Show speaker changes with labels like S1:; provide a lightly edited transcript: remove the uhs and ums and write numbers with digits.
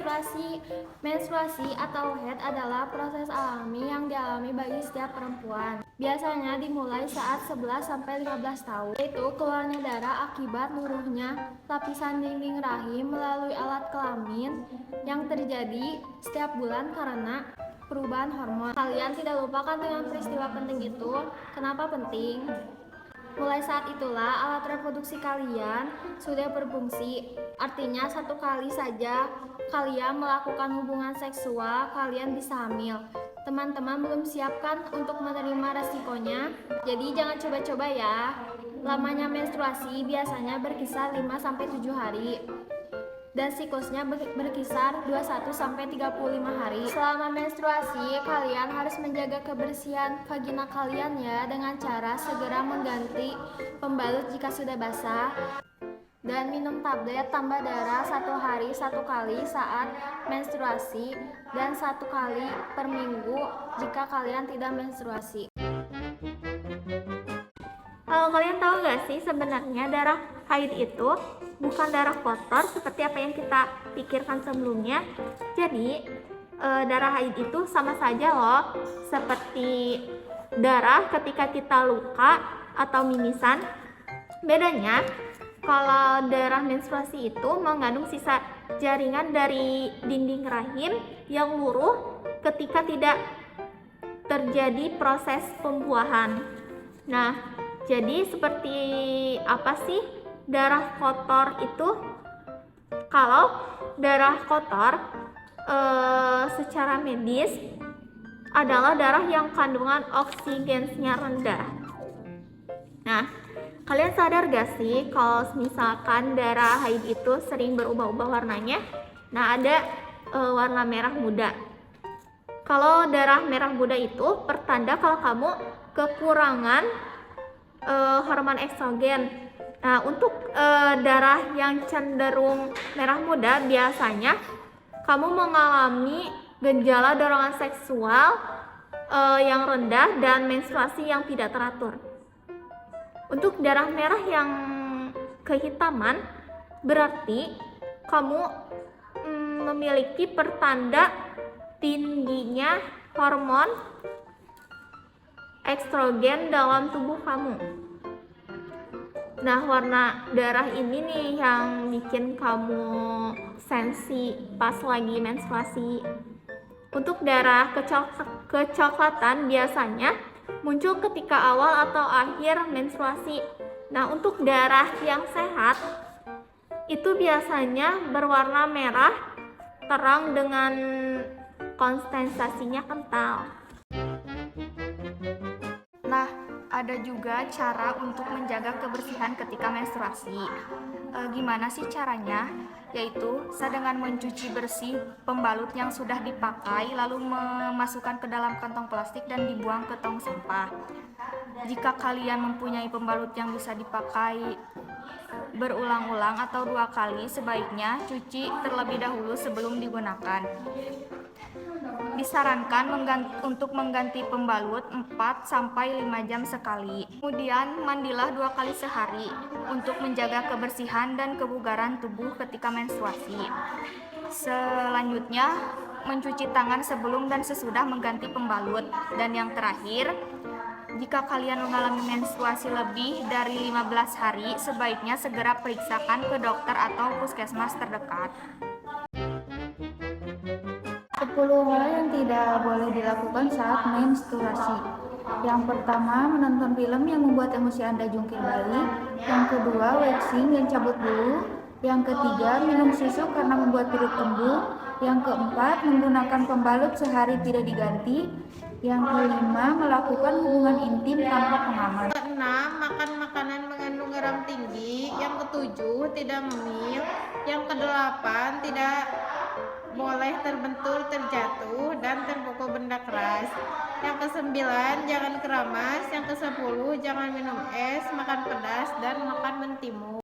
S1: menstruasi. Menstruasi atau haid adalah proses alami yang dialami bagi setiap perempuan. Biasanya dimulai saat 11-15 tahun, yaitu keluarnya darah akibat luruhnya lapisan dinding rahim melalui alat kelamin yang terjadi setiap bulan karena perubahan hormon. Kalian tidak lupakan dengan peristiwa penting itu. Kenapa penting? Mulai saat itulah alat reproduksi kalian sudah berfungsi. Artinya satu kali saja kalian melakukan hubungan seksual, kalian bisa hamil. Teman-teman belum siapkan untuk menerima resikonya, jadi jangan coba-coba ya. Lamanya menstruasi biasanya berkisar 5-7 hari. Dan siklusnya berkisar 21-35 hari. Selama menstruasi, kalian harus menjaga kebersihan vagina kalian ya dengan cara segera mengganti pembalut jika sudah basah dan minum tablet tambah darah 1 hari 1 kali saat menstruasi dan 1 kali per minggu jika kalian tidak menstruasi.
S2: Kalian tahu gak sih sebenarnya darah haid itu bukan darah kotor seperti apa yang kita pikirkan sebelumnya. Jadi darah haid itu sama saja loh seperti darah ketika kita luka atau mimisan. Bedanya kalau darah menstruasi itu mengandung sisa jaringan dari dinding rahim yang luruh ketika tidak terjadi proses pembuahan. Nah, jadi seperti apa sih darah kotor itu? Kalau darah kotor secara medis adalah darah yang kandungan oksigennya rendah. Nah, kalian sadar gak sih kalau misalkan darah haid itu sering berubah-ubah warnanya? Nah, ada warna merah muda. Kalau darah merah muda itu pertanda kalau kamu kekurangan hormon estrogen. Nah, untuk darah yang cenderung merah muda biasanya kamu mengalami gejala dorongan seksual yang rendah dan menstruasi yang tidak teratur. Untuk darah merah yang kehitaman berarti kamu memiliki pertanda tingginya hormon estrogen dalam tubuh kamu. Nah, warna darah ini nih yang bikin kamu sensi pas lagi menstruasi. Untuk darah kecoklatan biasanya muncul ketika awal atau akhir menstruasi. Nah, untuk darah yang sehat itu biasanya berwarna merah terang dengan konsistensasinya kental.
S1: Nah, ada juga cara untuk menjaga kebersihan ketika menstruasi. Gimana sih caranya? Yaitu dengan mencuci bersih pembalut yang sudah dipakai, lalu memasukkan ke dalam kantong plastik dan dibuang ke tong sampah. Jika kalian mempunyai pembalut yang bisa dipakai berulang-ulang atau 2 kali, sebaiknya cuci terlebih dahulu sebelum digunakan. Disarankan untuk mengganti pembalut 4-5 jam sekali. Kemudian mandilah 2 kali sehari untuk menjaga kebersihan dan kebugaran tubuh ketika menstruasi. Selanjutnya mencuci tangan sebelum dan sesudah mengganti pembalut. Dan yang terakhir, jika kalian mengalami menstruasi lebih dari 15 hari, sebaiknya segera periksakan ke dokter atau puskesmas terdekat.
S3: 10 hal yang tidak boleh dilakukan saat menstruasi. Yang pertama, menonton film yang membuat emosi Anda jungkir balik. Yang kedua, waxing dan cabut bulu. Yang ketiga, minum susu karena membuat perut tumbuh. Yang keempat, menggunakan pembalut sehari tidak diganti. Yang kelima, melakukan hubungan intim tanpa pengaman.
S4: Keenam, makan makanan mengandung garam tinggi. Yang ketujuh, tidak ngemil. Yang kedelapan, tidak boleh terbentur, terjatuh, dan terpukul benda keras. Yang kesembilan, jangan keramas. Yang ke-10, jangan minum es, makan pedas, dan makan mentimun.